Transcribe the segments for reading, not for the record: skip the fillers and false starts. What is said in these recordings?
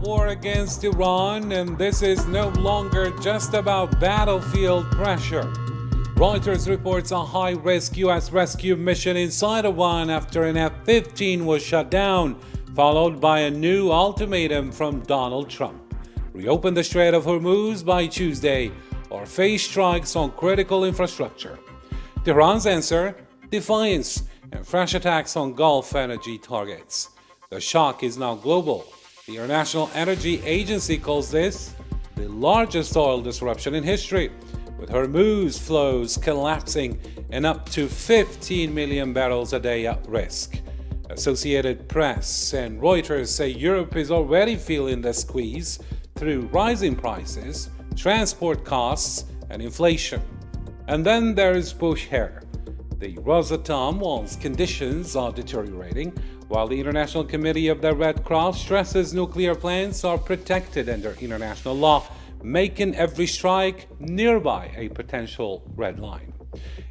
war against Iran, and this is no longer just about battlefield pressure. Reuters reports a high-risk U.S. rescue mission inside Iran after an F-15 was shut down, followed by a new ultimatum from Donald Trump. Reopen the Strait of Hormuz by Tuesday or face strikes on critical infrastructure. Tehran's answer? Defiance and fresh attacks on Gulf energy targets. The shock is now global. The International Energy Agency calls this the largest oil disruption in history, with Hormuz flows collapsing and up to 15 million barrels a day at risk. Associated Press and Reuters say Europe is already feeling the squeeze through rising prices, transport costs, and inflation. And then there's Bush hair. The Rosatom warns conditions are deteriorating, while the International Committee of the Red Cross stresses nuclear plants are protected under international law, making every strike nearby a potential red line.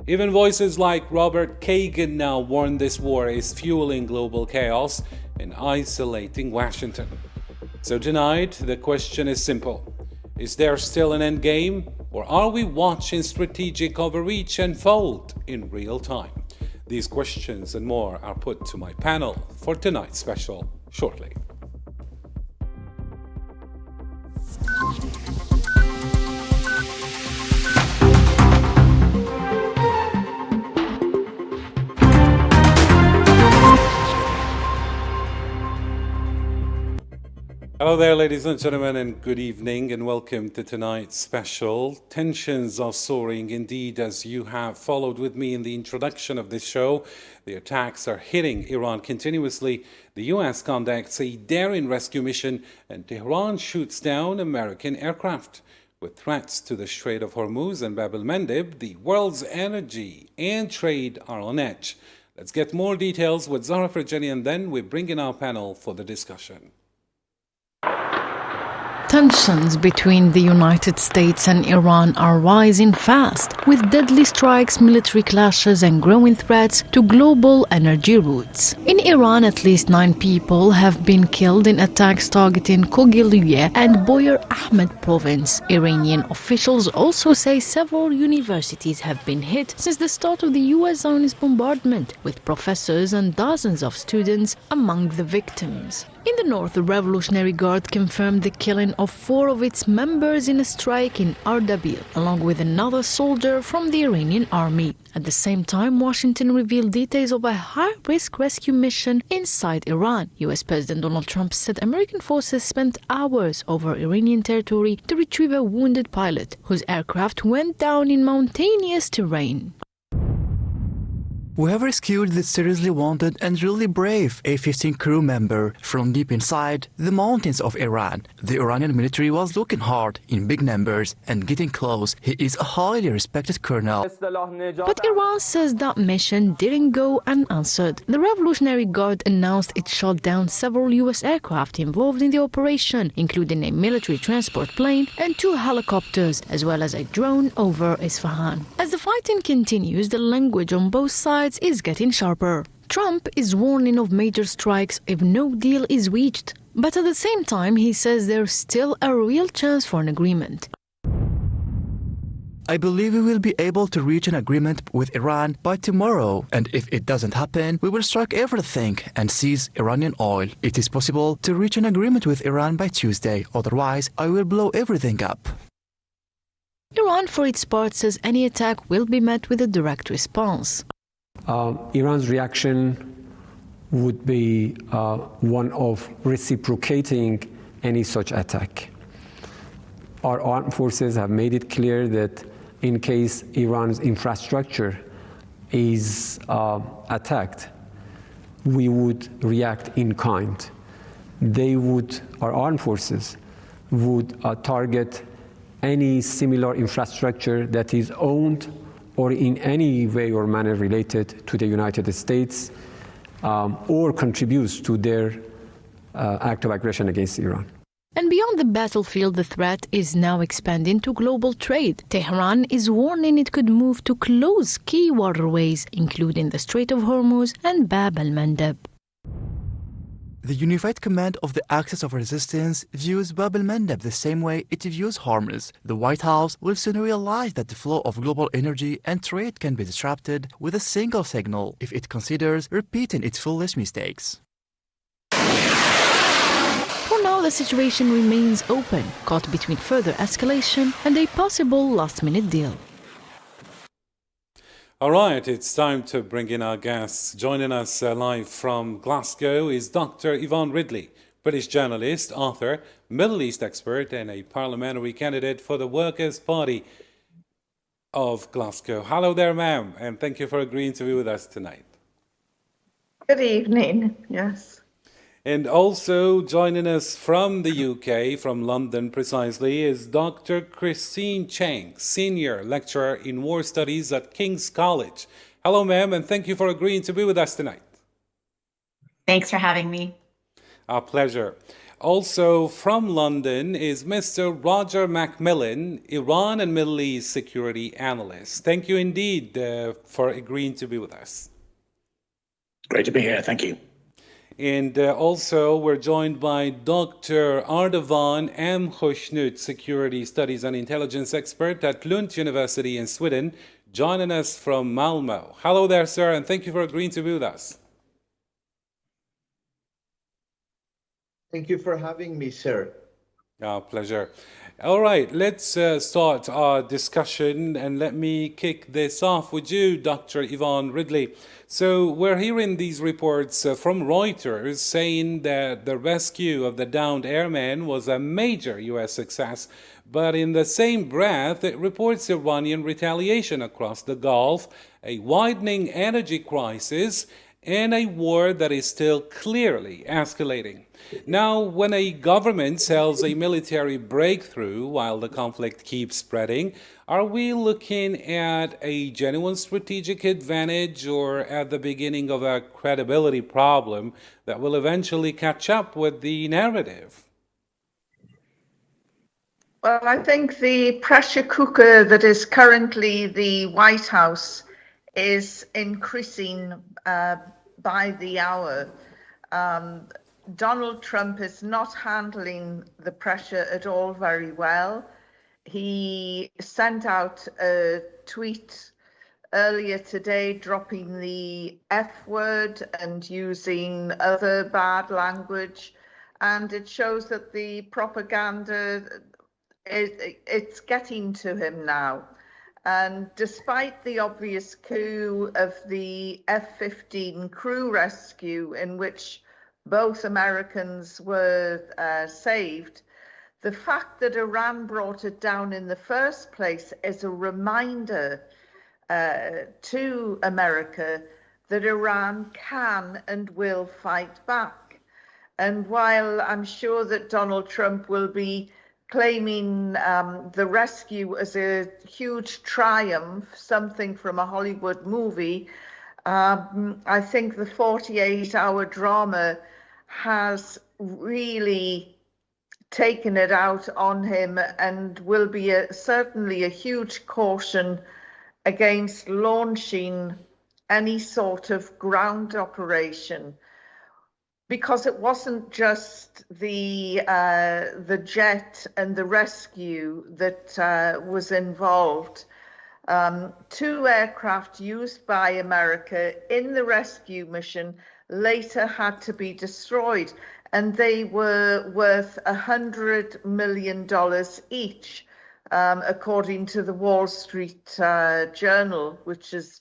Even voices like Robert Kagan now warn this war is fueling global chaos and isolating Washington. So tonight, the question is simple. Is there still an end game, or are we watching strategic overreach unfold in real time? These questions and more are put to my panel for tonight's special shortly. Hello there, ladies and gentlemen, and good evening, and welcome to tonight's special. Tensions are soaring indeed, as you have followed with me in the introduction of this show. The attacks are hitting Iran continuously. The U.S. conducts a daring rescue mission, and Tehran shoots down American aircraft. With threats to the Strait of Hormuz and Bab el-Mandeb, the world's energy and trade are on edge. Let's get more details with Zahra Farjani, and then we bring in our panel for the discussion. Tensions between the United States and Iran are rising fast, with deadly strikes, military clashes, and growing threats to global energy routes. In Iran, at least 9 people have been killed in attacks targeting Khogiluye and Boyar Ahmed province. Iranian officials also say several universities have been hit since the start of the U.S. Zionist bombardment, with professors and dozens of students among the victims. In the north, the Revolutionary Guard confirmed the killing of 4 of its members in a strike in Ardabil, along with another soldier from the Iranian army. At the same time, Washington revealed details of a high-risk rescue mission inside Iran. U.S. President Donald Trump said American forces spent hours over Iranian territory to retrieve a wounded pilot, whose aircraft went down in mountainous terrain. We have rescued the seriously wounded and really brave A-15 crew member from deep inside the mountains of Iran. The Iranian military was looking hard in big numbers and getting close. He is a highly respected colonel. But Iran says that mission didn't go unanswered. The Revolutionary Guard announced it shot down several U.S. aircraft involved in the operation, including a military transport plane and 2 helicopters, as well as a drone over Isfahan. As the fighting continues, the language on both sides is getting sharper. Trump is warning of major strikes if no deal is reached, but at the same time he says there's still a real chance for an agreement. I believe we will be able to reach an agreement with Iran by tomorrow, and if it doesn't happen, we will strike everything and seize Iranian oil. It is possible to reach an agreement with Iran by Tuesday, otherwise I will blow everything up. Iran, for its part, says any attack will be met with a direct response. Iran's reaction would be one of reciprocating any such attack. Our armed forces have made it clear that in case Iran's infrastructure is attacked, we would react in kind. Our armed forces would target any similar infrastructure that is owned or in any way or manner related to the United States or contributes to their act of aggression against Iran. And beyond the battlefield, the threat is now expanding to global trade. Tehran is warning it could move to close key waterways, including the Strait of Hormuz and Bab el-Mandeb. The Unified Command of the Axis of Resistance views Bab el-Mandeb the same way it views Hormuz. The White House will soon realize that the flow of global energy and trade can be disrupted with a single signal if it considers repeating its foolish mistakes. For now, the situation remains open, caught between further escalation and a possible last-minute deal. All right, it's time to bring in our guests. Joining us live from Glasgow is Dr. Yvonne Ridley, British journalist, author, Middle East expert, and a parliamentary candidate for the Workers' Party of Glasgow. Hello there, ma'am, and thank you for agreeing to be with us tonight. Good evening, yes. And also joining us from the UK, from London precisely, is Dr. Christine Cheng, Senior Lecturer in War Studies at King's College. Hello, ma'am, and thank you for agreeing to be with us tonight. Thanks for having me. Our pleasure. Also from London is Mr. Roger Macmillan, Iran and Middle East Security Analyst. Thank you indeed for agreeing to be with us. Great to be here, thank you. And also, we're joined by Dr. Ardavan M. Khushnut, Security Studies and Intelligence Expert at Lund University in Sweden, joining us from Malmö. Hello there, sir, and thank you for agreeing to be with us. Thank you for having me, sir. Our pleasure. All right, let's start our discussion, and let me kick this off with you, Dr. Yvonne Ridley. So we're hearing these reports from Reuters saying that the rescue of the downed airman was a major U.S. success, but in the same breath, it reports Iranian retaliation across the Gulf, a widening energy crisis, and a war that is still clearly escalating. Now, when a government sells a military breakthrough while the conflict keeps spreading, are we looking at a genuine strategic advantage or at the beginning of a credibility problem that will eventually catch up with the narrative? Well, I think the pressure cooker that is currently the White House is increasing by the hour. Donald Trump is not handling the pressure at all very well. He sent out a tweet earlier today dropping the F word and using other bad language, and it shows that the propaganda it's getting to him now. And despite the obvious coup of the F-15 crew rescue, in which both Americans were saved, the fact that Iran brought it down in the first place is a reminder to America that Iran can and will fight back. And while I'm sure that Donald Trump will be claiming the rescue as a huge triumph, something from a Hollywood movie, I think the 48-hour drama has really taken it out on him and will be certainly a huge caution against launching any sort of ground operation, because it wasn't just the jet and the rescue that was involved. 2 aircraft used by America in the rescue mission later had to be destroyed, and they were worth $100 million each, according to the Wall Street Journal, which is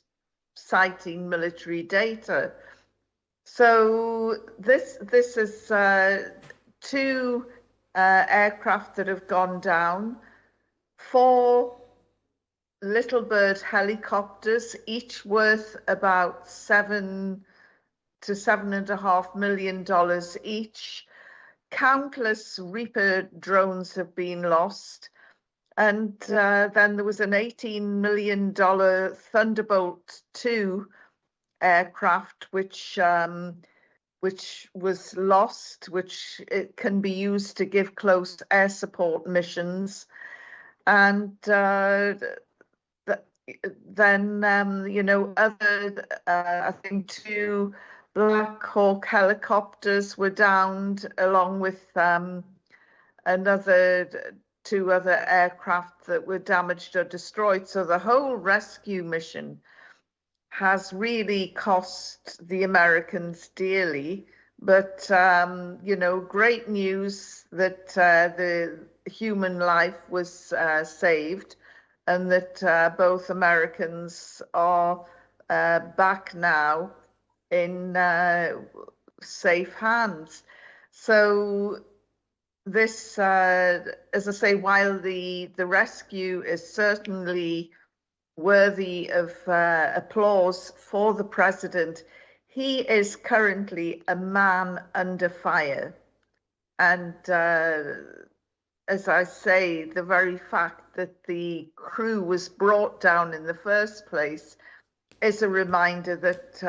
citing military data. So this is 2 aircraft that have gone down, 4 Little Bird helicopters, each worth about $7 to $7.5 million each. Countless Reaper drones have been lost. And then there was an $18 million Thunderbolt II aircraft, which was lost, which it can be used to give close air support missions. And then, other, I think 2 Black Hawk helicopters were downed, along with two other aircraft that were damaged or destroyed. So the whole rescue mission has really cost the Americans dearly. But, great news that the human life was saved, and that both Americans are back now in safe hands. So this, as I say, while the rescue is certainly worthy of applause for the president, he is currently a man under fire. And as I say, the very fact that the crew was brought down in the first place is a reminder that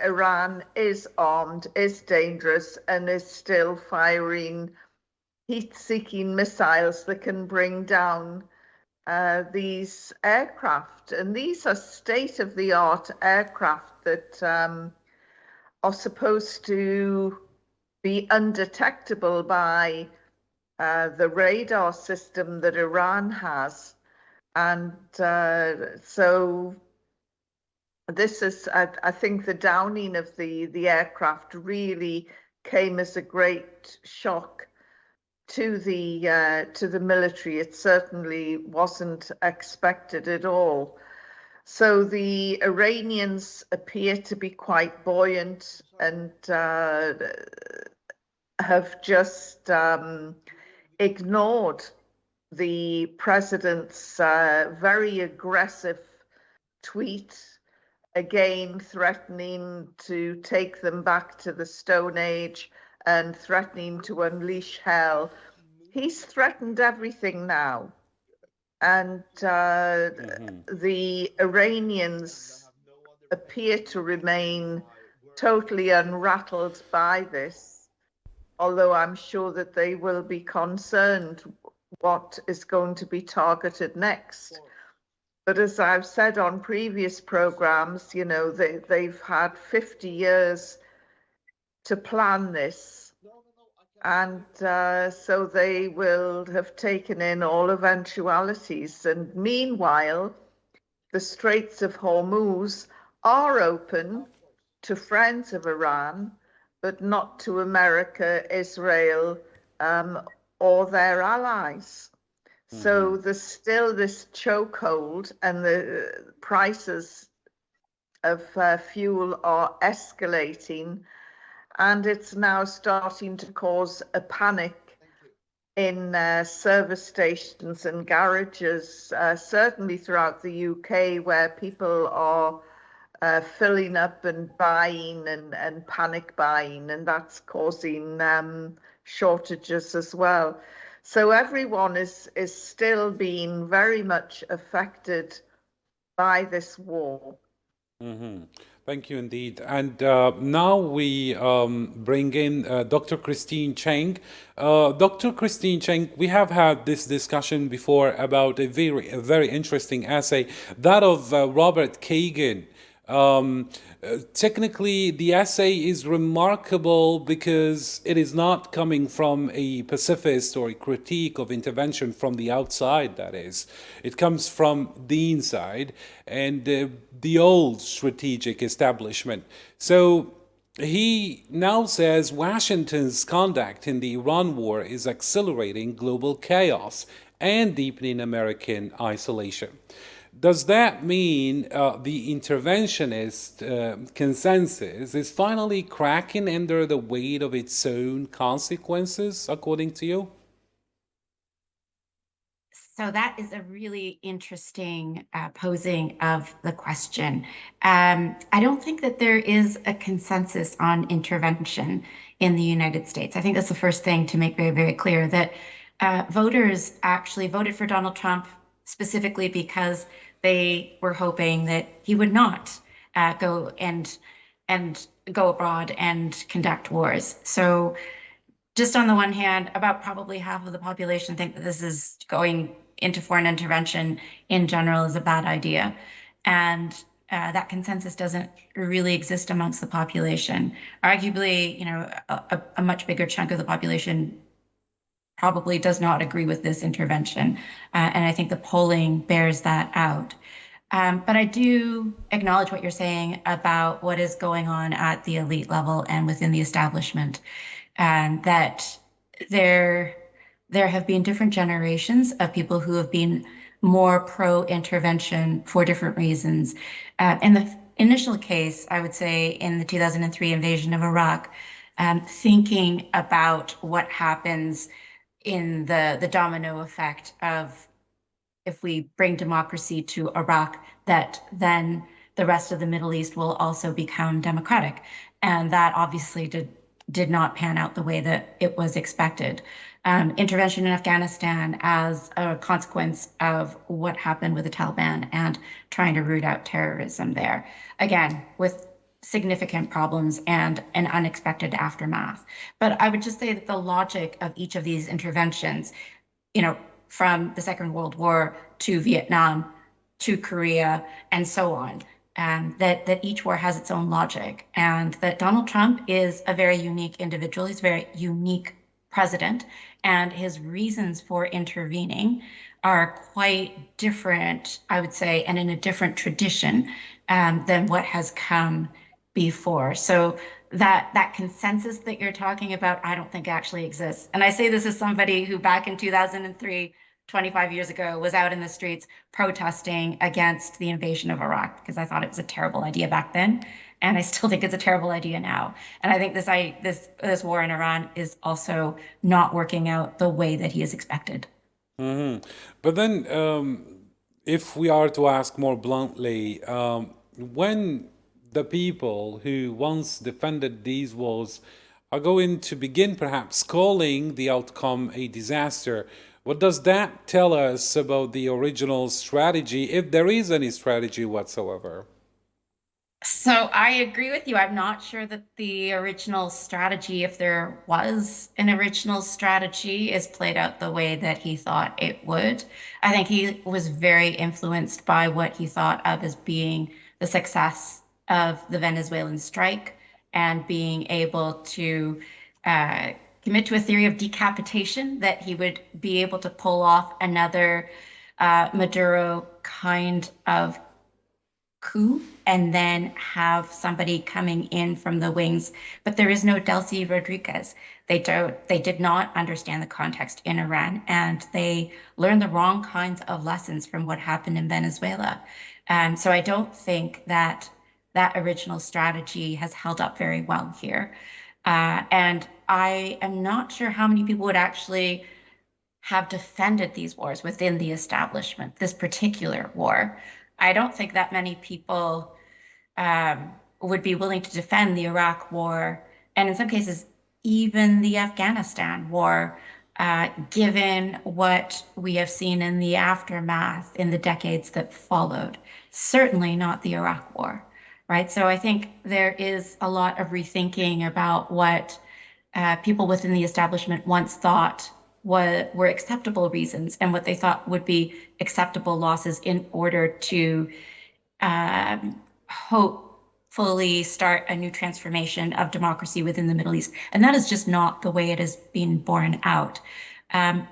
Iran is armed, is dangerous, and is still firing heat-seeking missiles that can bring down these aircraft. And these are state-of-the-art aircraft that are supposed to be undetectable by the radar system that Iran has. And so this is, I think the downing of the aircraft really came as a great shock to the military. It certainly wasn't expected at all. So the Iranians appear to be quite buoyant and have just ignored the president's very aggressive tweet, again threatening to take them back to the Stone Age and threatening to unleash hell. He's threatened everything now. And the Iranians appear to remain totally unrattled by this, although I'm sure that they will be concerned what is going to be targeted next. But as I've said on previous programs, they've had 50 years to plan this. And so they will have taken in all eventualities. And meanwhile, the Straits of Hormuz are open to friends of Iran, but not to America, Israel, or their allies. So there's still this chokehold, and the prices of fuel are escalating. And it's now starting to cause a panic in service stations and garages, certainly throughout the UK, where people are filling up and buying and panic buying, and that's causing shortages as well. So everyone is still being very much affected by this war. Thank you indeed. And now we bring in Dr. Christine Cheng. Dr. Christine Cheng, we have had this discussion before about a very interesting essay, that of Robert Kagan. Technically, the essay is remarkable because it is not coming from a pacifist or a critique of intervention from the outside, that is. It comes from the inside and the old strategic establishment. So he now says Washington's conduct in the Iran war is accelerating global chaos and deepening American isolation. Does that mean the interventionist consensus is finally cracking under the weight of its own consequences, according to you? So that is a really interesting posing of the question. I don't think that there is a consensus on intervention in the United States. I think that's the first thing to make very, very clear, that voters actually voted for Donald Trump specifically because they were hoping that he would not go and go abroad and conduct wars. So just on the one hand, about probably half of the population think that this is going into foreign intervention in general is a bad idea. And that consensus doesn't really exist amongst the population. Arguably, a much bigger chunk of the population probably does not agree with this intervention. And I think the polling bears that out. But I do acknowledge what you're saying about what is going on at the elite level and within the establishment, that there have been different generations of people who have been more pro-intervention for different reasons. In the initial case, I would say in the 2003 invasion of Iraq, thinking about what happens in the domino effect of if we bring democracy to Iraq, that then the rest of the Middle East will also become democratic. And that obviously did not pan out the way that it was expected. Intervention in Afghanistan as a consequence of what happened with the Taliban and trying to root out terrorism there. Again, with significant problems and an unexpected aftermath. But I would just say that the logic of each of these interventions, from the Second World War to Vietnam to Korea and so on, that each war has its own logic, and that Donald Trump is a very unique individual. He's a very unique president, and his reasons for intervening are quite different, I would say, and in a different tradition than what has come before. So that consensus that you're talking about, I don't think actually exists. And I say this as somebody who back in 2003, 25 years ago, was out in the streets protesting against the invasion of Iraq because I thought it was a terrible idea back then. And I still think it's a terrible idea now. And I think this war in Iran is also not working out the way that he is expected. Mm-hmm. But then if we are to ask more bluntly, when the people who once defended these wars are going to begin perhaps calling the outcome a disaster, what does that tell us about the original strategy, if there is any strategy whatsoever? So I agree with you. I'm not sure that the original strategy, if there was an original strategy, is played out the way that he thought it would. I think he was very influenced by what he thought of as being the success of the Venezuelan strike and being able to commit to a theory of decapitation, that he would be able to pull off another Maduro kind of coup and then have somebody coming in from the wings. But there is no Delcy Rodriguez. They did not understand the context in Iran, and they learned the wrong kinds of lessons from what happened in Venezuela. So I don't think that original strategy has held up very well here. And I am not sure how many people would actually have defended these wars within the establishment, this particular war. I don't think that many people would be willing to defend the Iraq war, and in some cases, even the Afghanistan war, given what we have seen in the aftermath in the decades that followed. Certainly not the Iraq war, right? So I think there is a lot of rethinking about what people within the establishment once thought were acceptable reasons and what they thought would be acceptable losses in order to hopefully start a new transformation of democracy within the Middle East. And that is just not the way it has been borne out.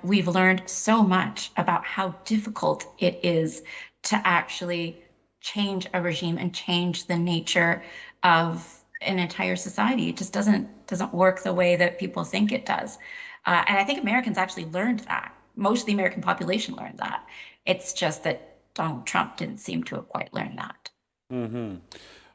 We've learned so much about how difficult it is to actually change a regime and change the nature of an entire society. It just doesn't work the way that people think it does. And I think Americans actually learned that. Most of the American population learned that. It's just that Donald Trump didn't seem to have quite learned that. Mm-hmm.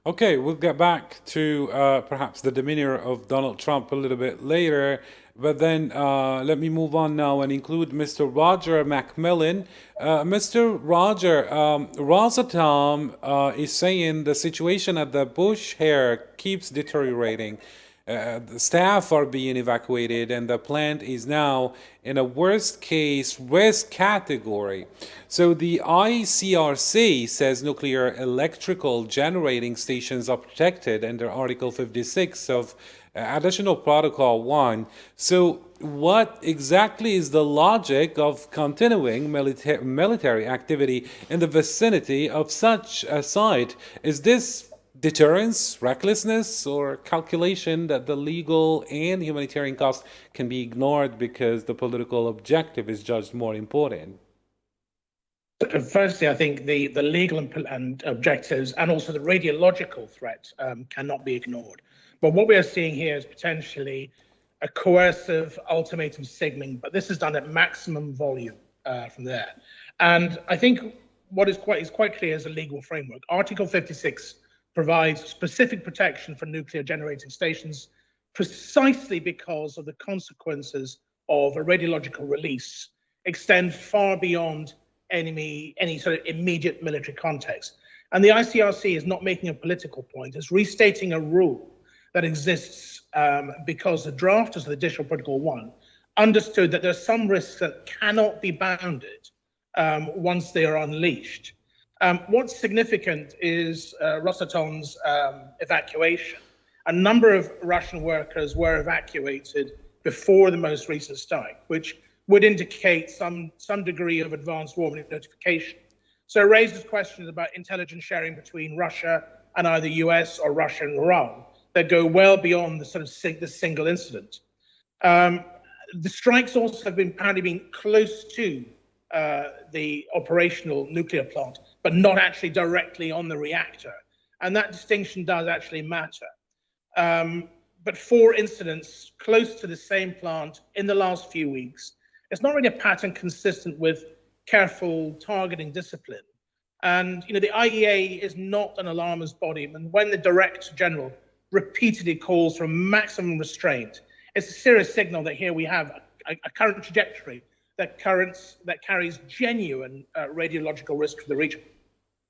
Okay, we'll get back to perhaps the demeanor of Donald Trump a little bit later. But then let me move on now and include Mr. Roger Macmillan. Mr. Roger, Rosatom is saying the situation at the Bush Hair keeps deteriorating. The staff are being evacuated and the plant is now in a worst case risk category. So the ICRC says nuclear electrical generating stations are protected under Article 56 of Additional Protocol 1. So what exactly is the logic of continuing military activity in the vicinity of such a site? Is this deterrence, recklessness, or calculation that the legal and humanitarian cost can be ignored because the political objective is judged more important? Firstly, I think the legal and objectives and also the radiological threat cannot be ignored. But what we are seeing here is potentially a coercive ultimatum signaling, but this is done at maximum volume from there. And I think what is quite clear is a legal framework. Article 56 provides specific protection for nuclear generating stations precisely because of the consequences of a radiological release extend far beyond any sort of immediate military context. And the ICRC is not making a political point, it's restating a rule that exists because the drafters of the Additional Protocol 1 understood that there are some risks that cannot be bounded once they are unleashed. What's significant is Rosatom's evacuation. A number of Russian workers were evacuated before the most recent strike, which would indicate some degree of advanced warning notification. So it raises questions about intelligence sharing between Russia and either US or Russia and Iran that go well beyond the sort of the single incident. The strikes also have apparently been close to the operational nuclear plant, but not actually directly on the reactor. And that distinction does actually matter. But 4 incidents close to the same plant in the last few weeks, it's not really a pattern consistent with careful targeting discipline. And the IEA is not an alarmist body. And when the Director General repeatedly calls for maximum restraint, it's a serious signal that here we have a current trajectory that carries genuine radiological risk to the region.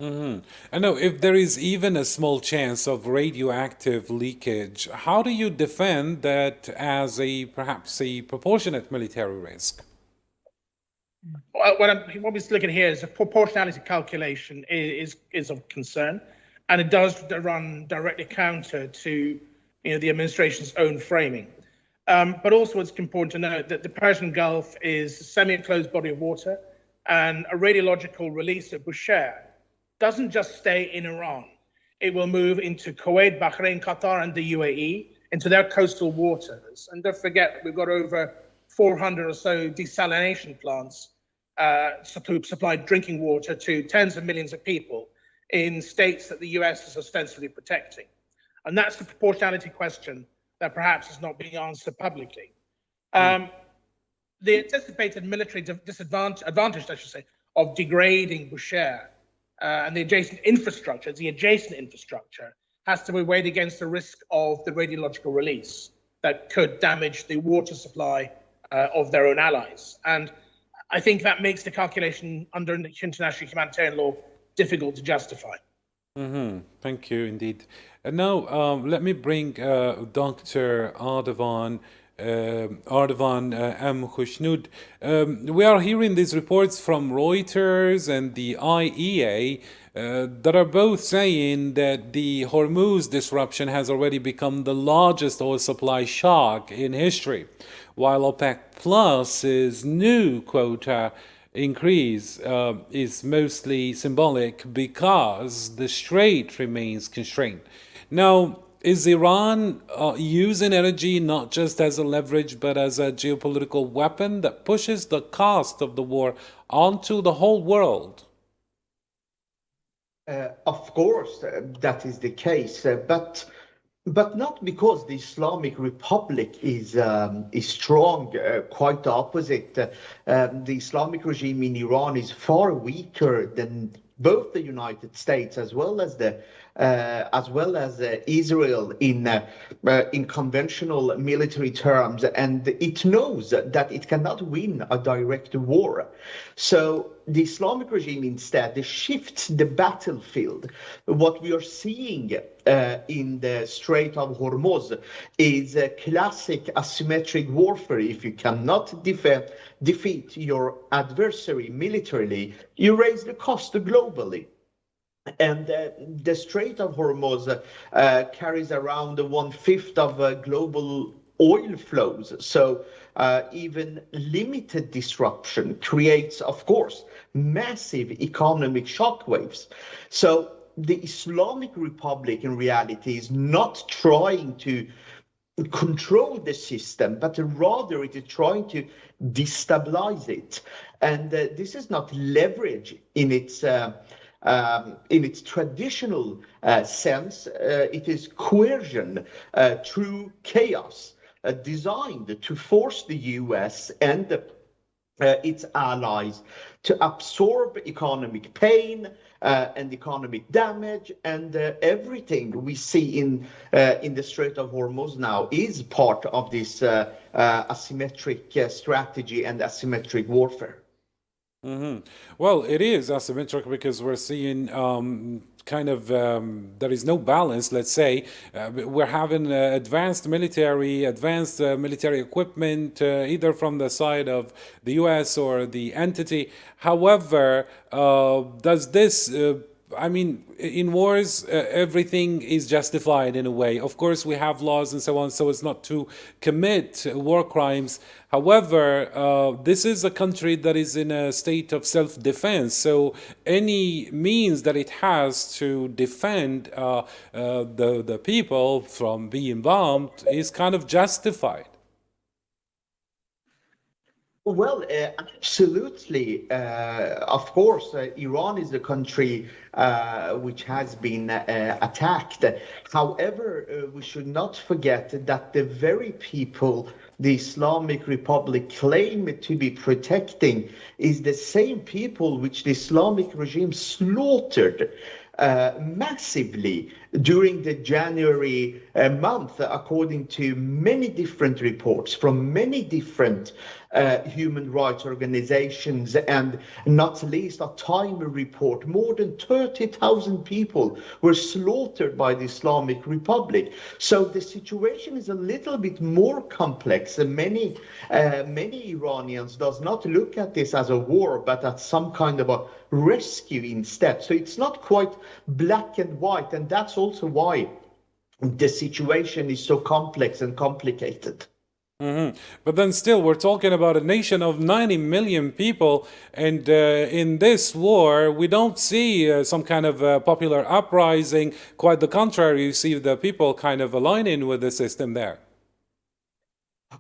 Mm-hmm. I know if there is even a small chance of radioactive leakage, how do you defend that as perhaps a proportionate military risk? Well, what we're looking at here is a proportionality calculation is of concern, and it does run directly counter to the administration's own framing. But also it's important to note that the Persian Gulf is a semi-enclosed body of water, and a radiological release at Bushehr doesn't just stay in Iran. It will move into Kuwait, Bahrain, Qatar, and the UAE, into their coastal waters. And don't forget, we've got over 400 or so desalination plants to supply drinking water to tens of millions of people in states that the US is ostensibly protecting. And that's the proportionality question that perhaps is not being answered publicly. The anticipated military advantage, I should say, of degrading Bushehr and the adjacent infrastructure has to be weighed against the risk of the radiological release that could damage the water supply of their own allies. And I think that makes the calculation under international humanitarian law difficult to justify. Mm-hmm. Thank you, indeed. And now let me bring Dr. Ardavan M. Khusnud. We are hearing these reports from Reuters and the IEA that are both saying that the Hormuz disruption has already become the largest oil supply shock in history, while OPEC Plus's new quota increase is mostly symbolic because the strait remains constrained. Now, is Iran using energy not just as a leverage, but as a geopolitical weapon that pushes the cost of the war onto the whole world? Of course, that is the case, but not because the Islamic Republic is strong. Quite the opposite. The Islamic regime in Iran is far weaker than both the United States as well as Israel in conventional military terms, and it knows that it cannot win a direct war. So the Islamic regime instead shifts the battlefield. What we are seeing in the Strait of Hormuz is a classic asymmetric warfare. If you cannot defeat your adversary militarily, you raise the cost globally. And the Strait of Hormuz carries around 1/5 of global oil flows. So even limited disruption creates, of course, massive economic shockwaves. So the Islamic Republic in reality is not trying to control the system, but rather it is trying to destabilize it. And this is not leverage in its traditional sense. It is coercion through chaos, designed to force the US and its allies to absorb economic pain and economic damage, and everything we see in the Strait of Hormuz now is part of this asymmetric strategy and asymmetric warfare. Well, it is asymmetric because we're seeing there is no balance, let's say. We're having advanced military equipment, either from the side of the US or the entity. However, does this in wars, everything is justified in a way. Of course, we have laws and so on, so as not to commit war crimes. However, this is a country that is in a state of self-defense. So any means that it has to defend the people from being bombed is kind of justified. Well, absolutely. Of course, Iran is a country which has been attacked. However, we should not forget that the very people the Islamic Republic claim to be protecting is the same people which the Islamic regime slaughtered massively during the January month, according to many different reports from many different human rights organizations, and not least a Time report. More than 30,000 people were slaughtered by the Islamic Republic. So the situation is a little bit more complex. Many Iranians does not look at this as a war, but as some kind of a rescue instead. So it's not quite black and white, and that's also why the situation is so complex and complicated. But then still, we're talking about a nation of 90 million people, and in this war, we don't see some kind of popular uprising. Quite the contrary, you see the people kind of aligning with the system there.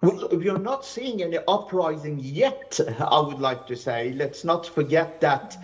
Well, we are not seeing any uprising yet, I would like to say. Let's not forget that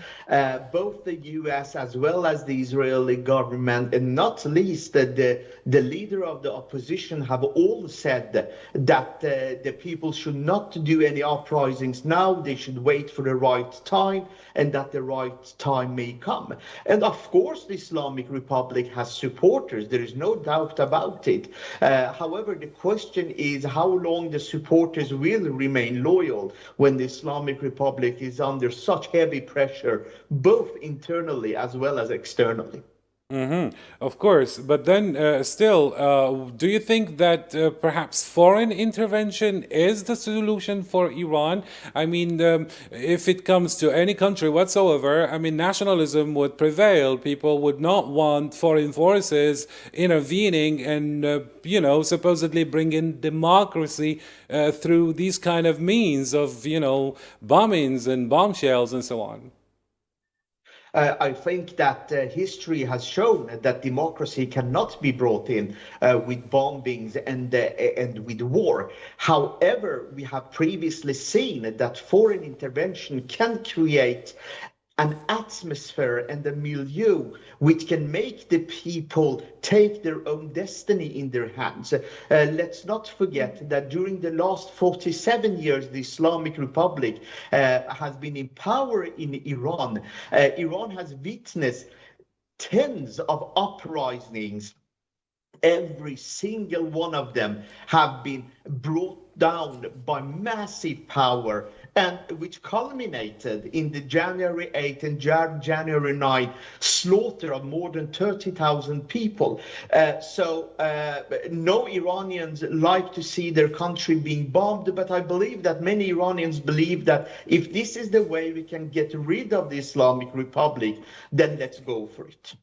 both the US as well as the Israeli government, and not least the leader of the opposition, have all said that the people should not do any uprisings now. They should wait for the right time, and that the right time may come. And of course, the Islamic Republic has supporters. There is no doubt about it. However, the question is how long the supporters will remain loyal when the Islamic Republic is under such heavy pressure, both internally as well as externally. Of course, but then still, do you think that perhaps foreign intervention is the solution for Iran? I mean, if it comes to any country whatsoever, I mean, nationalism would prevail. People would not want foreign forces intervening and, supposedly bringing democracy through these kind of means of, bombings and bombshells and so on. I think that history has shown that democracy cannot be brought in with bombings and with war. However, we have previously seen that foreign intervention can create an atmosphere and a milieu which can make the people take their own destiny in their hands. Let's not forget that during the last 47 years, the Islamic Republic has been in power in Iran. Iran has witnessed tens of uprisings. Every single one of them have been brought down by massive power and which culminated in the January 8 and January 9 slaughter of more than 30,000 people. No Iranians like to see their country being bombed, but I believe that many Iranians believe that if this is the way we can get rid of the Islamic Republic, then let's go for it.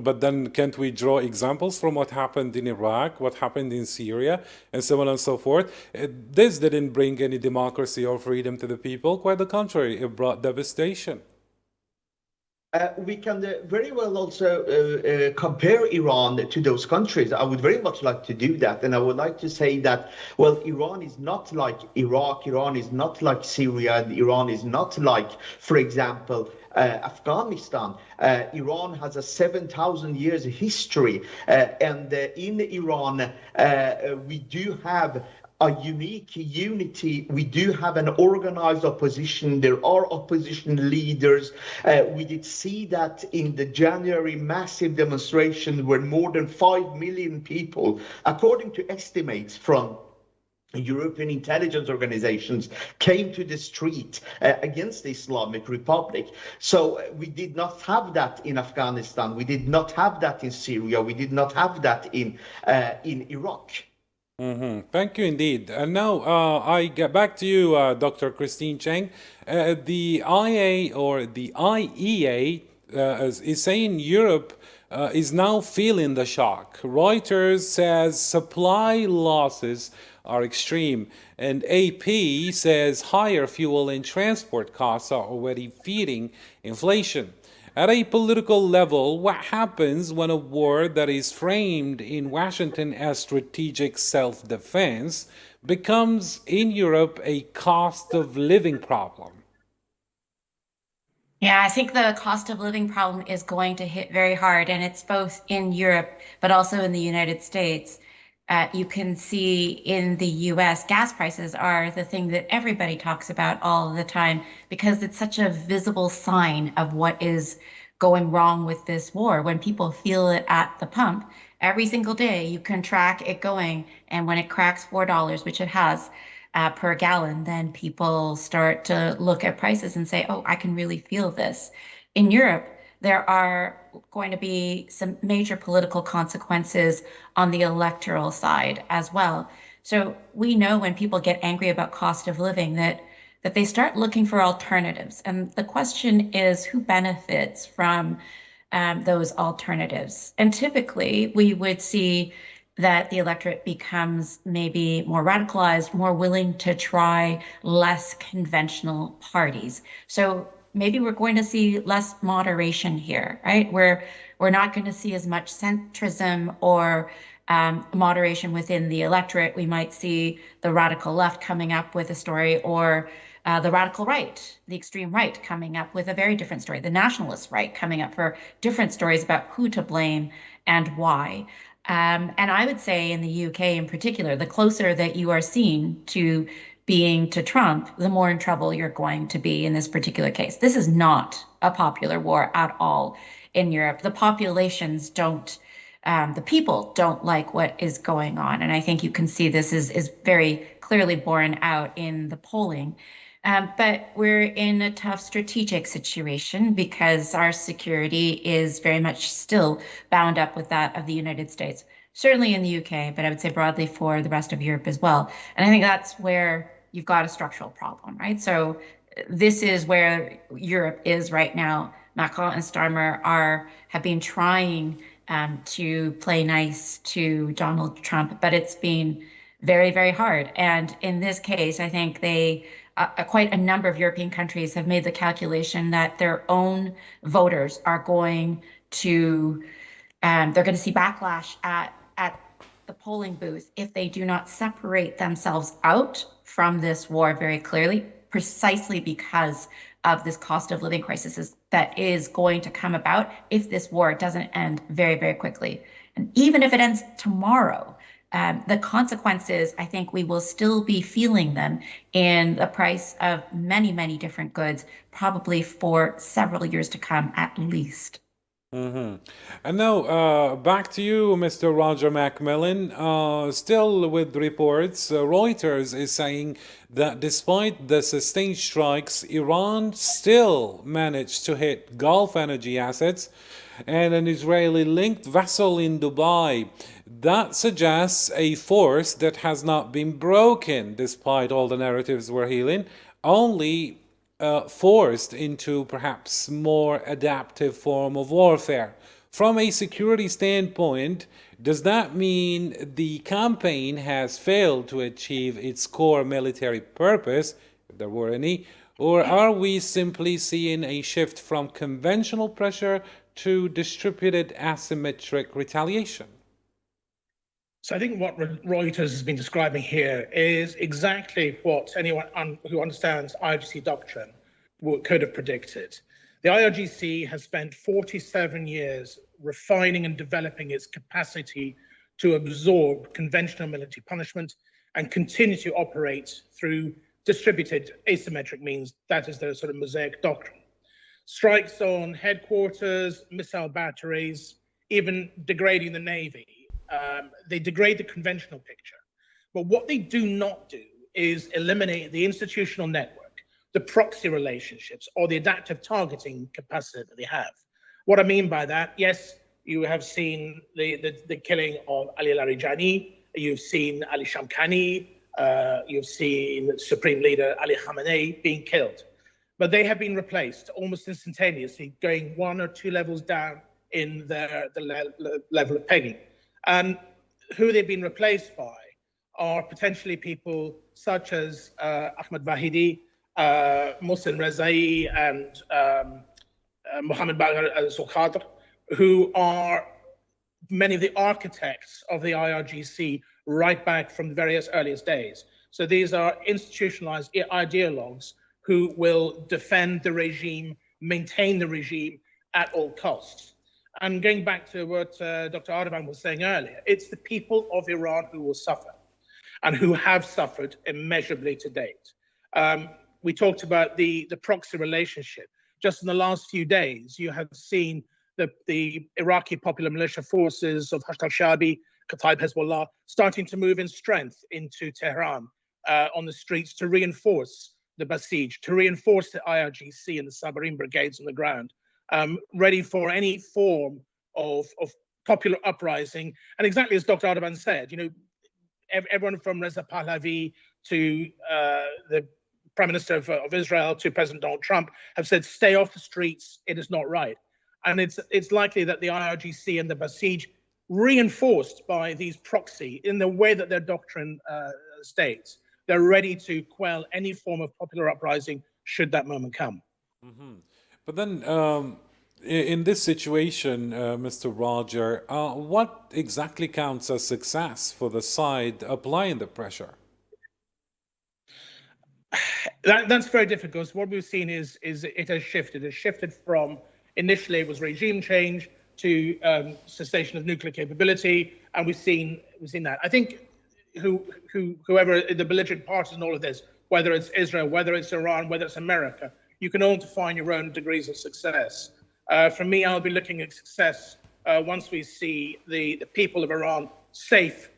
But then can't we draw examples from what happened in Iraq, what happened in Syria, and so on and so forth? This didn't bring any democracy or freedom to the people. Quite the contrary, it brought devastation. We can very well also compare Iran to those countries. I would very much like to do that. And I would like to say that, well, Iran is not like Iraq, Iran is not like Syria, Iran is not like, for example, Afghanistan. Iran has a 7,000 years history, and in Iran we do have a unique unity. We do have an organized opposition. There are opposition leaders. We did see that in the January massive demonstration where more than 5 million people, according to estimates from European intelligence organizations, came to the street against the Islamic Republic. So we did not have that in Afghanistan. We did not have that in Syria. We did not have that in Iraq. Thank you indeed. And now I get back to you, Dr. Christine Cheng. The IA or the IEA is saying Europe is now feeling the shock. Reuters says supply losses are extreme, and AP says higher fuel and transport costs are already feeding inflation. At a political level, what happens when a war that is framed in Washington as strategic self-defense becomes in Europe a cost of living problem? Yeah, I think the cost of living problem is going to hit very hard, and it's both in Europe, but also in the United States. You can see in the US, gas prices are the thing that everybody talks about all the time because it's such a visible sign of what is going wrong with this war. When people feel it at the pump, every single day you can track it going. And when it cracks $4, which it has per gallon, then people start to look at prices and say, oh, I can really feel this. In Europe, there are going to be some major political consequences on the electoral side as well. So we know when people get angry about cost of living that they start looking for alternatives. And the question is, who benefits from those alternatives? And typically we would see that the electorate becomes maybe more radicalized, more willing to try less conventional parties. So maybe we're going to see less moderation here, right? We're not going to see as much centrism or moderation within the electorate. We might see the radical left coming up with a story, or the radical right, the extreme right, coming up with a very different story, the nationalist right coming up for different stories about who to blame and why. And I would say in the UK in particular, the closer that you are seen to being to Trump, the more in trouble you're going to be in this particular case. This is not a popular war at all in Europe. The populations don't, the people don't like what is going on. And I think you can see this is very clearly borne out in the polling. But we're in a tough strategic situation because our security is very much still bound up with that of the United States. Certainly in the UK, but I would say broadly for the rest of Europe as well. And I think that's where you've got a structural problem, right? So this is where Europe is right now. Macron and Starmer have been trying to play nice to Donald Trump, but it's been very, very hard. And in this case, I think quite a number of European countries have made the calculation that their own voters are going to, they're going to see backlash at the polling booth if they do not separate themselves out from this war very clearly, precisely because of this cost of living crisis that is going to come about if this war doesn't end very, very quickly. And even if it ends tomorrow, the consequences, I think we will still be feeling them in the price of many, many different goods, probably for several years to come at least. And now back to you, Mr. Roger Macmillan. Still with reports, Reuters is saying that despite the sustained strikes, Iran still managed to hit Gulf energy assets and an Israeli-linked vessel in Dubai. That suggests a force that has not been broken, despite all the narratives we're healing, only forced into perhaps more adaptive form of warfare. From a security standpoint, does that mean the campaign has failed to achieve its core military purpose, if there were any, or are we simply seeing a shift from conventional pressure to distributed asymmetric retaliation? So I think what Reuters has been describing here is exactly what anyone who understands IRGC doctrine could have predicted. The IRGC has spent 47 years refining and developing its capacity to absorb conventional military punishment and continue to operate through distributed asymmetric means. That is the sort of Mosaic doctrine. Strikes on headquarters, missile batteries, even degrading the Navy. They degrade the conventional picture. But what they do not do is eliminate the institutional network, the proxy relationships, or the adaptive targeting capacity that they have. What I mean by that, yes, you have seen the killing of Ali Larijani, you've seen Ali Shamkhani, you've seen Supreme Leader Ali Khamenei being killed. But they have been replaced almost instantaneously, going 1 or 2 levels down in the level of pegging. And who they've been replaced by are potentially people such as Ahmed Vahidi, Mohsen Rezai, and Mohammed Bagher al-Sukhadr, who are many of the architects of the IRGC right back from the various earliest days. So these are institutionalized ideologues who will defend the regime, maintain the regime at all costs. And going back to what Dr. Ardaban was saying earlier, it's the people of Iran who will suffer and who have suffered immeasurably to date. We talked about the proxy relationship. Just in the last few days, you have seen the Iraqi popular militia forces of Hashd al-Shabi, Kataib Hezbollah, starting to move in strength into Tehran on the streets to reinforce the Basij, to reinforce the IRGC and the Sabarin brigades on the ground, ready for any form of popular uprising. And exactly as Dr. Ardaban said, you know, everyone from Reza Pahlavi to the Prime Minister of Israel to President Donald Trump have said, stay off the streets, it is not right. And it's likely that the IRGC and the Basij, reinforced by these proxy in the way that their doctrine states, they're ready to quell any form of popular uprising should that moment come. But then, in this situation, Mr. Roger, what exactly counts as success for the side applying the pressure? That's very difficult. What we've seen is it has shifted. It shifted from initially it was regime change to cessation of nuclear capability, and we've seen that. I think whoever the belligerent parties in all of this, whether it's Israel, whether it's Iran, whether it's America, you can all define your own degrees of success. For me, I'll be looking at success once we see the people of Iran safe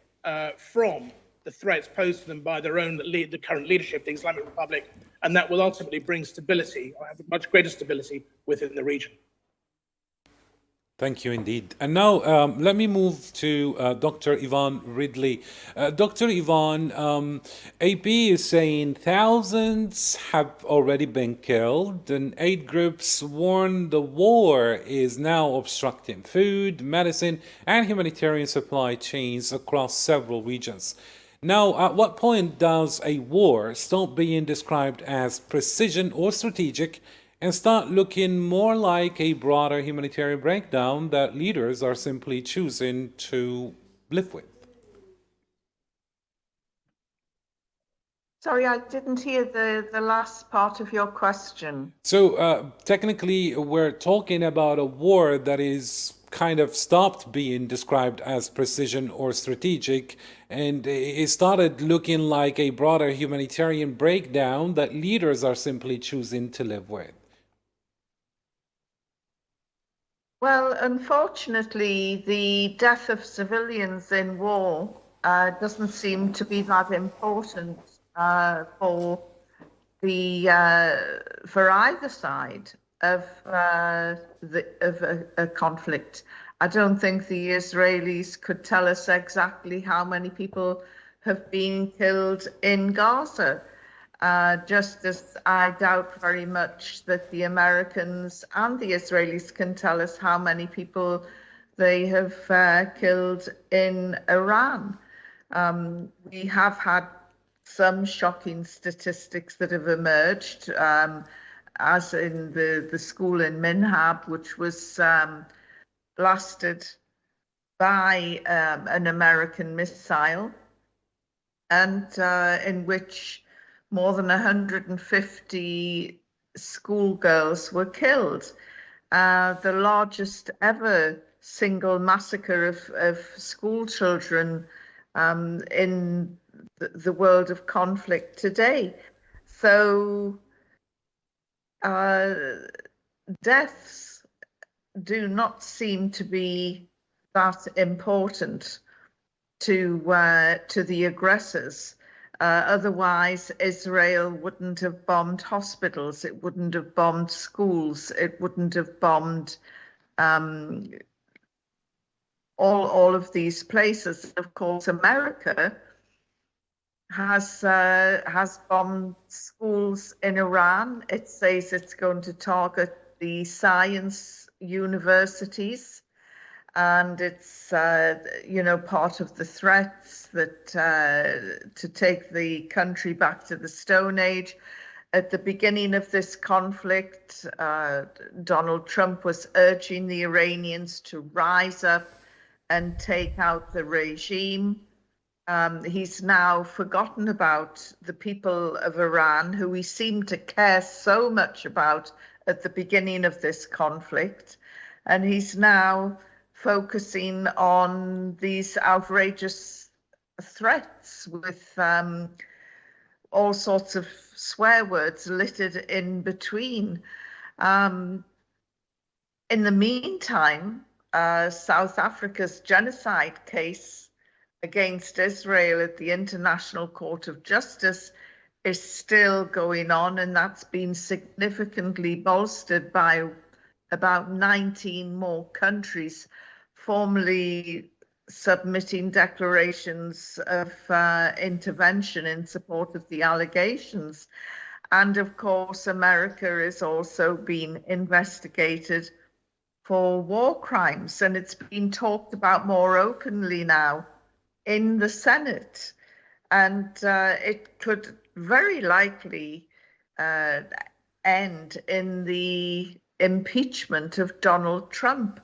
from the threats posed to them by their own the current leadership, the Islamic Republic, and that will ultimately bring stability, or have much greater stability within the region. Thank you indeed. And now let me move to Dr. Yvonne Ridley. Dr. Yvonne, AP is saying thousands have already been killed, and 8 groups warn the war is now obstructing food, medicine, and humanitarian supply chains across several regions. Now, at what point does a war stop being described as precision or strategic and start looking more like a broader humanitarian breakdown that leaders are simply choosing to live with? Sorry, I didn't hear the last part of your question. So technically, we're talking about a war that is kind of stopped being described as precision or strategic, and it started looking like a broader humanitarian breakdown that leaders are simply choosing to live with. Well, unfortunately, the death of civilians in war doesn't seem to be that important for either side of a conflict. I don't think the Israelis could tell us exactly how many people have been killed in Gaza. Just as I doubt very much that the Americans and the Israelis can tell us how many people they have killed in Iran. We have had some shocking statistics that have emerged, as in the school in Minhab, which was blasted by an American missile, and in which more than 150 schoolgirls were killed. The largest ever single massacre of school children in the world of conflict today. So deaths do not seem to be that important to the aggressors. Otherwise, Israel wouldn't have bombed hospitals, it wouldn't have bombed schools, it wouldn't have bombed all of these places. Of course, America has bombed schools in Iran. It says it's going to target the science universities, and it's part of the threats that to take the country back to the Stone Age. At the beginning of this conflict, Donald Trump was urging the Iranians to rise up and take out the regime. He's now forgotten about the people of Iran, who he seemed to care so much about at the beginning of this conflict. And he's now focusing on these outrageous threats with all sorts of swear words littered in between. In the meantime, South Africa's genocide case against Israel at the International Court of Justice is still going on, and that's been significantly bolstered by about 19 more countries formally submitting declarations of intervention in support of the allegations. And of course, America is also being investigated for war crimes, and it's been talked about more openly now in the Senate. And it could very likely end in the impeachment of Donald Trump,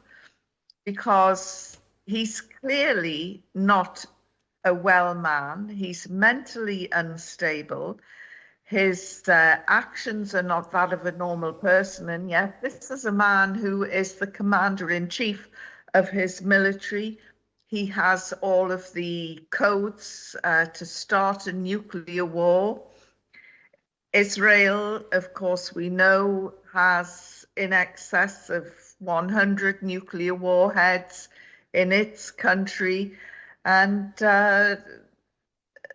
because he's clearly not a well man. He's mentally unstable. His actions are not that of a normal person, and yet this is a man who is the commander-in-chief of his military. He has all of the codes to start a nuclear war. Israel, of course, we know, has in excess of 100 nuclear warheads in its country. And as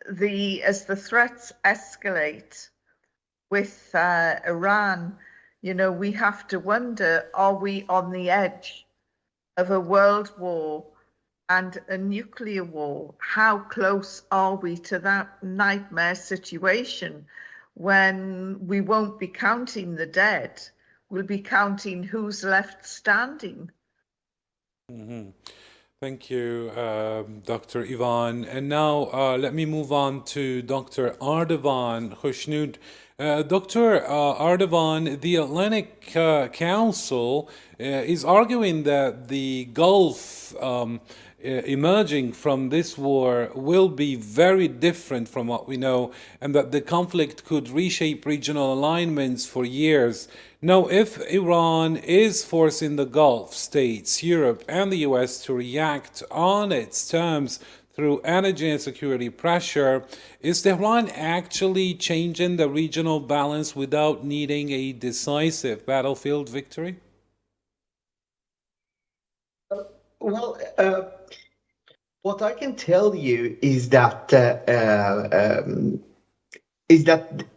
the threats escalate with Iran, we have to wonder, are we on the edge of a world war and a nuclear war? How close are we to that nightmare situation when we won't be counting the dead? We'll be counting who's left standing. Mm-hmm. Thank you, Dr. Ivan. And now let me move on to Dr. Ardavan Khoshnood. Dr. Ardavan, the Atlantic Council is arguing that the Gulf emerging from this war will be very different from what we know, and that the conflict could reshape regional alignments for years. Now, if Iran is forcing the Gulf states, Europe, and the US to react on its terms through energy and security pressure, is Tehran actually changing the regional balance without needing a decisive battlefield victory? Well, what I can tell you is that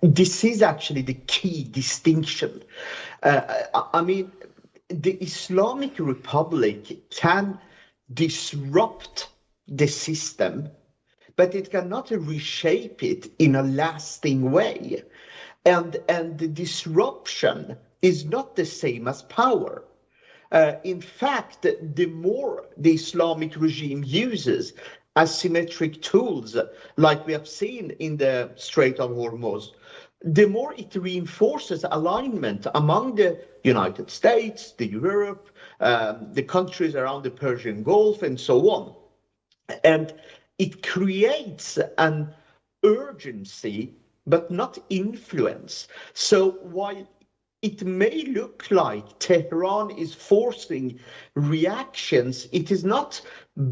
this is actually the key distinction. I mean, the Islamic Republic can disrupt the system, but it cannot reshape it in a lasting way. And the disruption is not the same as power. In fact, the more the Islamic regime uses asymmetric tools, like we have seen in the Strait of Hormuz, the more it reinforces alignment among the United States, the Europe, the countries around the Persian Gulf, and so on. And it creates an urgency, but not influence. So while it may look like Tehran is forcing reactions, it is not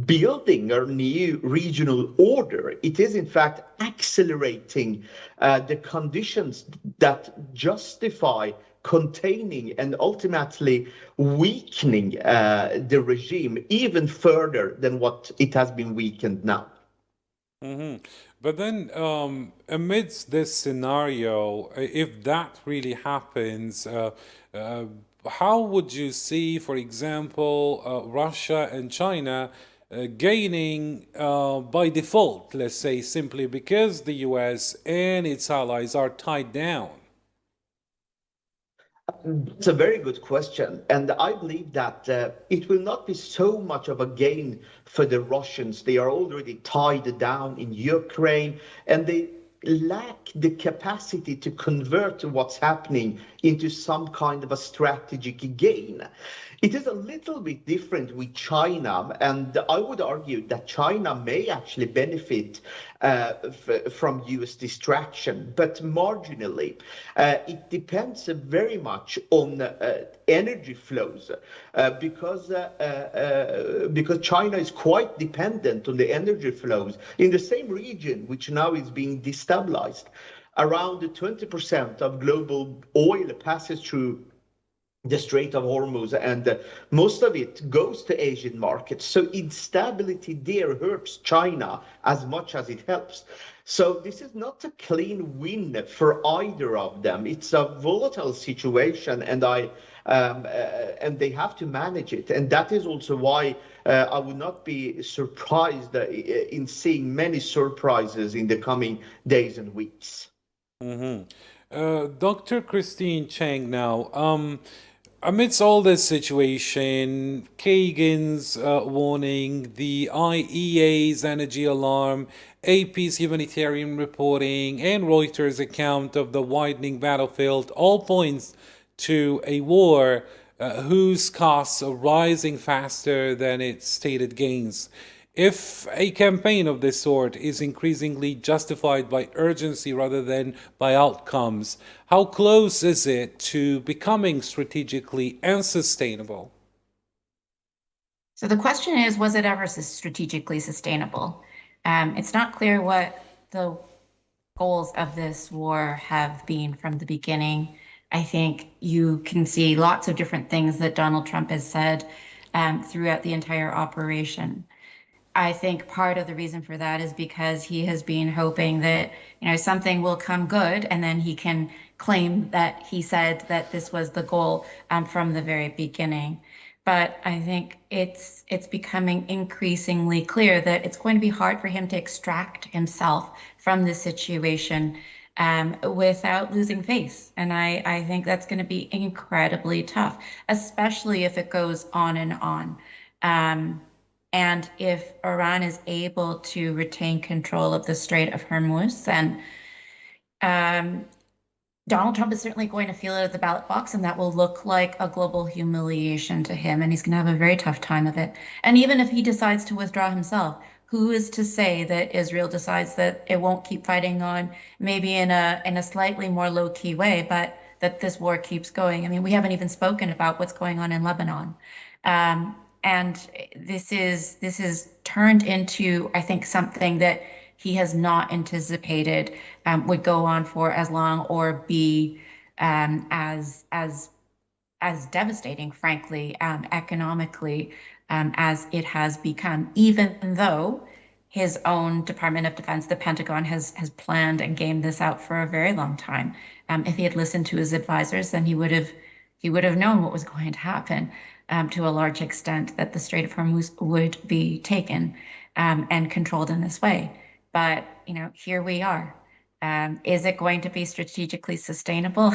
building a new regional order. It is, in fact, accelerating the conditions that justify containing and ultimately weakening the regime even further than what it has been weakened now. Mm-hmm. But then, amidst this scenario, if that really happens, how would you see, for example, Russia and China gaining by default, let's say, simply because the US and its allies are tied down? It's a very good question. And I believe that it will not be so much of a gain for the Russians. They are already tied down in Ukraine, and they lack the capacity to convert what's happening into some kind of a strategic gain. It is a little bit different with China, and I would argue that China may actually benefit from US distraction, but marginally. It depends very much on energy flows because China is quite dependent on the energy flows in the same region, which now is being destabilized. Around 20% of global oil passes through the Strait of Hormuz, and most of it goes to Asian markets. So instability there hurts China as much as it helps. So this is not a clean win for either of them. It's a volatile situation, and they have to manage it. And that is also why I would not be surprised in seeing many surprises in the coming days and weeks. Dr. Christine Chang now. Amidst all this situation, Kagan's warning, the IEA's energy alarm, AP's humanitarian reporting, and Reuters' account of the widening battlefield all points to a war whose costs are rising faster than its stated gains. If a campaign of this sort is increasingly justified by urgency rather than by outcomes, how close is it to becoming strategically unsustainable? So the question is, was it ever strategically sustainable? It's not clear what the goals of this war have been from the beginning. I think you can see lots of different things that Donald Trump has said throughout the entire operation. I think part of the reason for that is because he has been hoping that, something will come good, and then he can claim that he said that this was the goal from the very beginning. But I think it's becoming increasingly clear that it's going to be hard for him to extract himself from this situation without losing face. And I think that's going to be incredibly tough, especially if it goes on and on. And if Iran is able to retain control of the Strait of Hormuz, then Donald Trump is certainly going to feel it at the ballot box, and that will look like a global humiliation to him, and he's going to have a very tough time of it. And even if he decides to withdraw himself, who is to say that Israel decides that it won't keep fighting on, maybe in a slightly more low-key way, but that this war keeps going? I mean, we haven't even spoken about what's going on in Lebanon. And this is turned into, I think, something that he has not anticipated would go on for as long or be as as devastating, frankly, economically, as it has become, even though his own Department of Defense, the Pentagon, has planned and gamed this out for a very long time. If he had listened to his advisors, then he would have known what was going to happen to a large extent, that the Strait of Hormuz would be taken and controlled in this way. But here we are. Is it going to be strategically sustainable?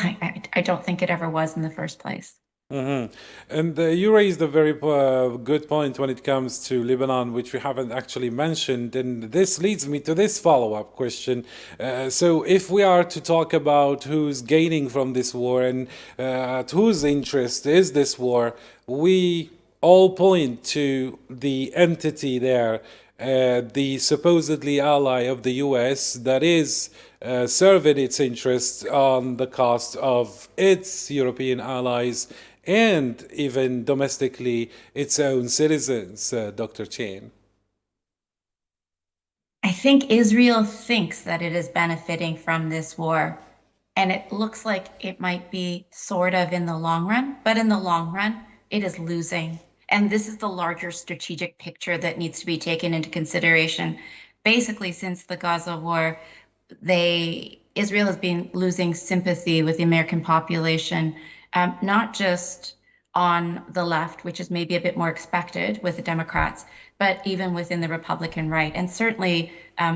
I don't think it ever was in the first place. Mm-hmm. And you raised a very good point when it comes to Lebanon, which we haven't actually mentioned. And this leads me to this follow-up question. So if we are to talk about who's gaining from this war and at whose interest is this war, we all point to the entity there, the supposedly ally of the US that is serving its interests on the cost of its European allies and even domestically its own citizens, Dr. Chen. I think Israel thinks that it is benefiting from this war, and it looks like it might be sort of in the long run, but in the long run, it is losing. And this is the larger strategic picture that needs to be taken into consideration. Basically, since the Gaza war, Israel has been losing sympathy with the American population, not just on the left, which is maybe a bit more expected with the Democrats, but even within the Republican right, and certainly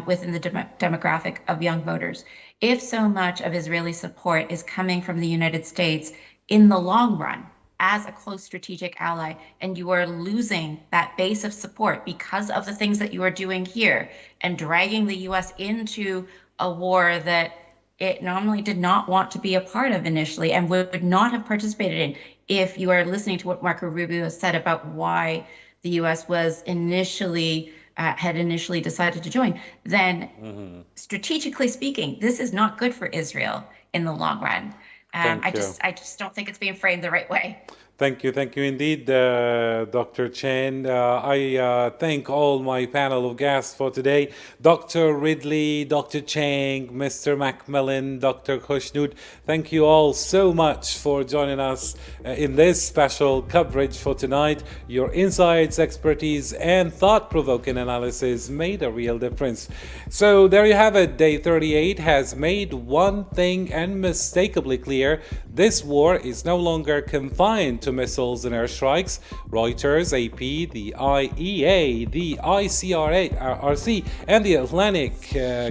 within the demographic of young voters. If so much of Israeli support is coming from the United States in the long run, as a close strategic ally, and you are losing that base of support because of the things that you are doing here and dragging the US into a war that it normally did not want to be a part of initially and would not have participated in. If you are listening to what Marco Rubio said about why the US was had initially decided to join, then strategically speaking, this is not good for Israel in the long run. I just don't think it's being framed the right way. Thank you indeed, Dr. Chen. I thank all my panel of guests for today. Dr. Ridley, Dr. Chang, Mr. Macmillan, Dr. Khoshnood, thank you all so much for joining us in this special coverage for tonight. Your insights, expertise, and thought-provoking analysis made a real difference. So there you have it. Day 38 has made one thing unmistakably clear. This war is no longer confined to missiles and airstrikes. Reuters, AP, the IEA, the ICRC, and the Atlantic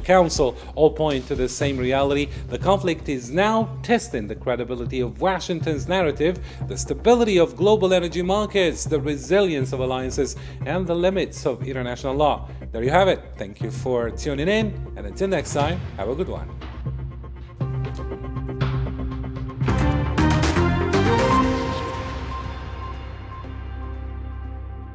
Council all point to the same reality. The conflict is now testing the credibility of Washington's narrative, the stability of global energy markets, the resilience of alliances, and the limits of international law. There you have it. Thank you for tuning in, and until next time, have a good one.